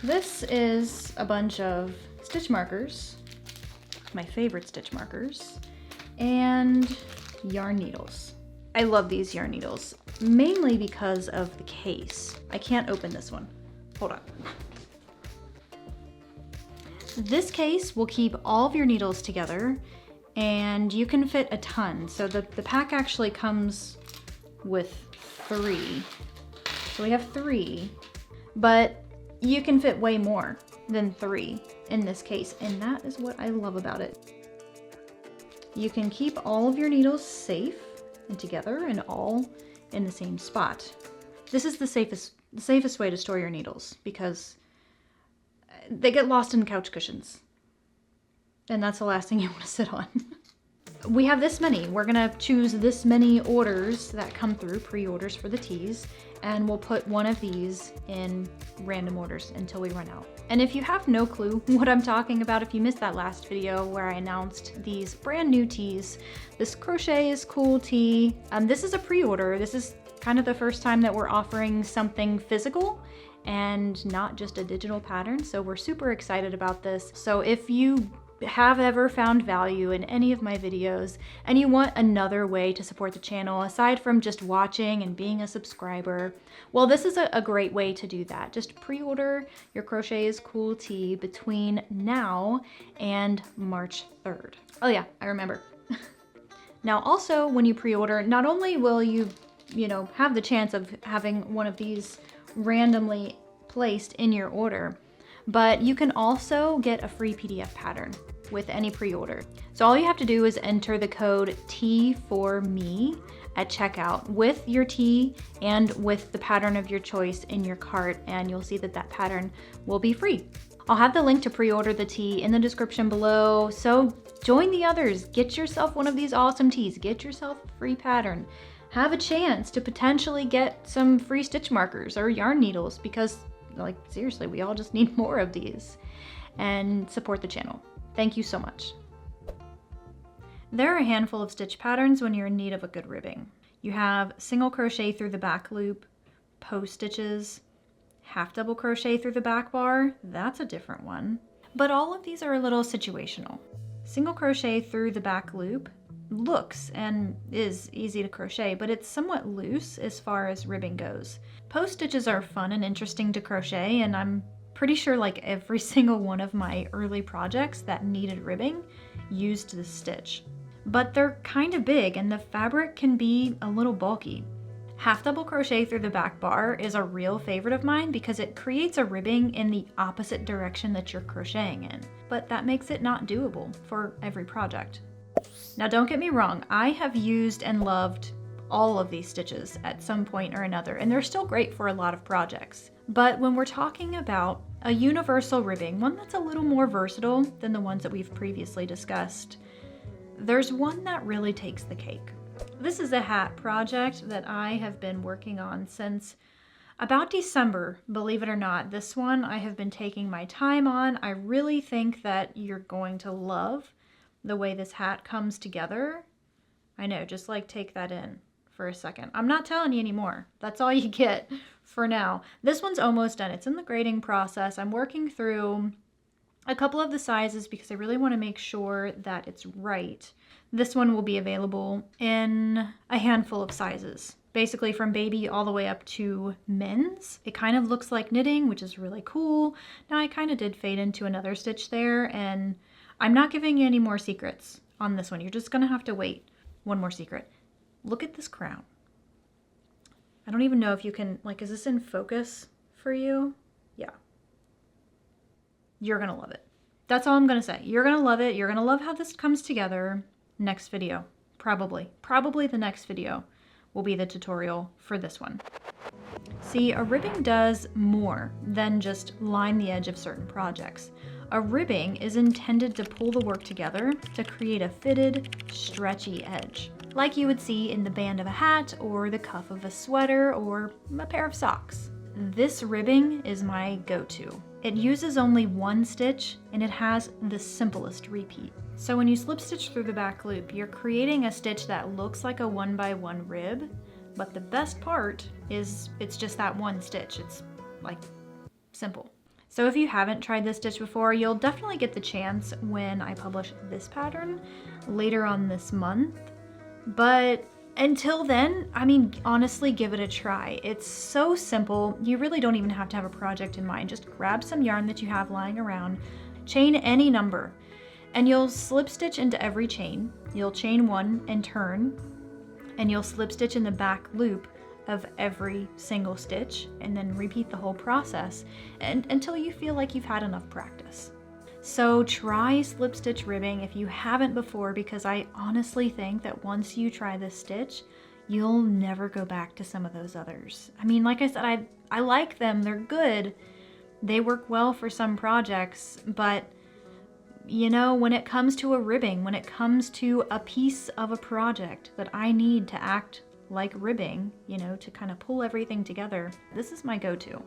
This is a bunch of stitch markers, my favorite stitch markers, and yarn needles. I love these yarn needles, mainly because of the case. I can't open this one. Hold on. This case will keep all of your needles together, and you can fit a ton. So the pack actually comes with 3. So we have 3, but you can fit way more than 3 in this case, and that is what I love about it. You can keep all of your needles safe and together and all in the same spot. This is the safest way to store your needles because they get lost in couch cushions, and that's the last thing you want to sit on. We have this many. We're gonna choose this many orders that come through, pre-orders for the tees, and we'll put one of these in random orders until we run out. And if you have no clue what I'm talking about, if you missed that last video where I announced these brand new tees, this Crochet is Cool tee, this is a pre-order. This is kind of the first time that we're offering something physical and not just a digital pattern, so we're super excited about this. So if you have ever found value in any of my videos and you want another way to support the channel aside from just watching and being a subscriber, well, this is a great way to do that. Just pre-order your Crochet is Cool tee between now and March 3rd. Oh yeah, I remember. Now also, when you pre-order, not only will you have the chance of having one of these randomly placed in your order, but you can also get a free PDF pattern with any pre-order. So all you have to do is enter the code T4Me at checkout with your tee and with the pattern of your choice in your cart, and you'll see that that pattern will be free. I'll have the link to pre-order the tee in the description below, so join the others. Get yourself one of these awesome tees. Get yourself a free pattern. Have a chance to potentially get some free stitch markers or yarn needles because, like, seriously, we all just need more of these, and support the channel. Thank you so much. There are a handful of stitch patterns when you're in need of a good ribbing. You have single crochet through the back loop, post stitches, half double crochet through the back bar, that's a different one. But all of these are a little situational. Single crochet through the back loop looks and is easy to crochet, but it's somewhat loose as far as ribbing goes. Post stitches are fun and interesting to crochet, and I'm pretty sure like every single one of my early projects that needed ribbing used this stitch. But they're kind of big and the fabric can be a little bulky. Half double crochet through the back bar is a real favorite of mine because it creates a ribbing in the opposite direction that you're crocheting in, but that makes it not doable for every project. Now don't get me wrong, I have used and loved all of these stitches at some point or another, and they're still great for a lot of projects. But when we're talking about a universal ribbing, one that's a little more versatile than the ones that we've previously discussed, there's one that really takes the cake. This is a hat project that I have been working on since about December, believe it or not. This one I have been taking my time on. I really think that you're going to love the way this hat comes together. I know, just like take that in for a second. I'm not telling you anymore. That's all you get for now. This one's almost done. It's in the grading process. I'm working through a couple of the sizes because I really want to make sure that it's right. This one will be available in a handful of sizes, basically from baby all the way up to men's. It kind of looks like knitting, which is really cool. Now I kind of did fade into another stitch there, and I'm not giving you any more secrets on this one. You're just gonna have to wait. One more secret. Look at this crown. I don't even know if you can, like, is this in focus for you? Yeah. You're gonna love it. That's all I'm gonna say. You're gonna love it. You're gonna love how this comes together. Next video, probably the next video will be the tutorial for this one. See, a ribbing does more than just line the edge of certain projects. A ribbing is intended to pull the work together to create a fitted, stretchy edge, like you would see in the band of a hat or the cuff of a sweater or a pair of socks. This ribbing is my go-to. It uses only one stitch and it has the simplest repeat. So when you slip stitch through the back loop, you're creating a stitch that looks like a 1x1 rib, but the best part is it's just that one stitch. It's like simple. So if you haven't tried this stitch before, you'll definitely get the chance when I publish this pattern later on this month. But until then, I mean, honestly, give it a try. It's so simple. You really don't even have to have a project in mind. Just grab some yarn that you have lying around, chain any number, and you'll slip stitch into every chain. You'll chain one and turn, and you'll slip stitch in the back loop of every single stitch, and then repeat the whole process until you feel like you've had enough practice. So try slip stitch ribbing if you haven't before, because I honestly think that once you try this stitch, you'll never go back to some of those others. I mean, like I said, I like them, they're good, they work well for some projects, but you know, when it comes to a ribbing, when it comes to a piece of a project that I need to act like ribbing, you know, to kind of pull everything together, this is my go-to.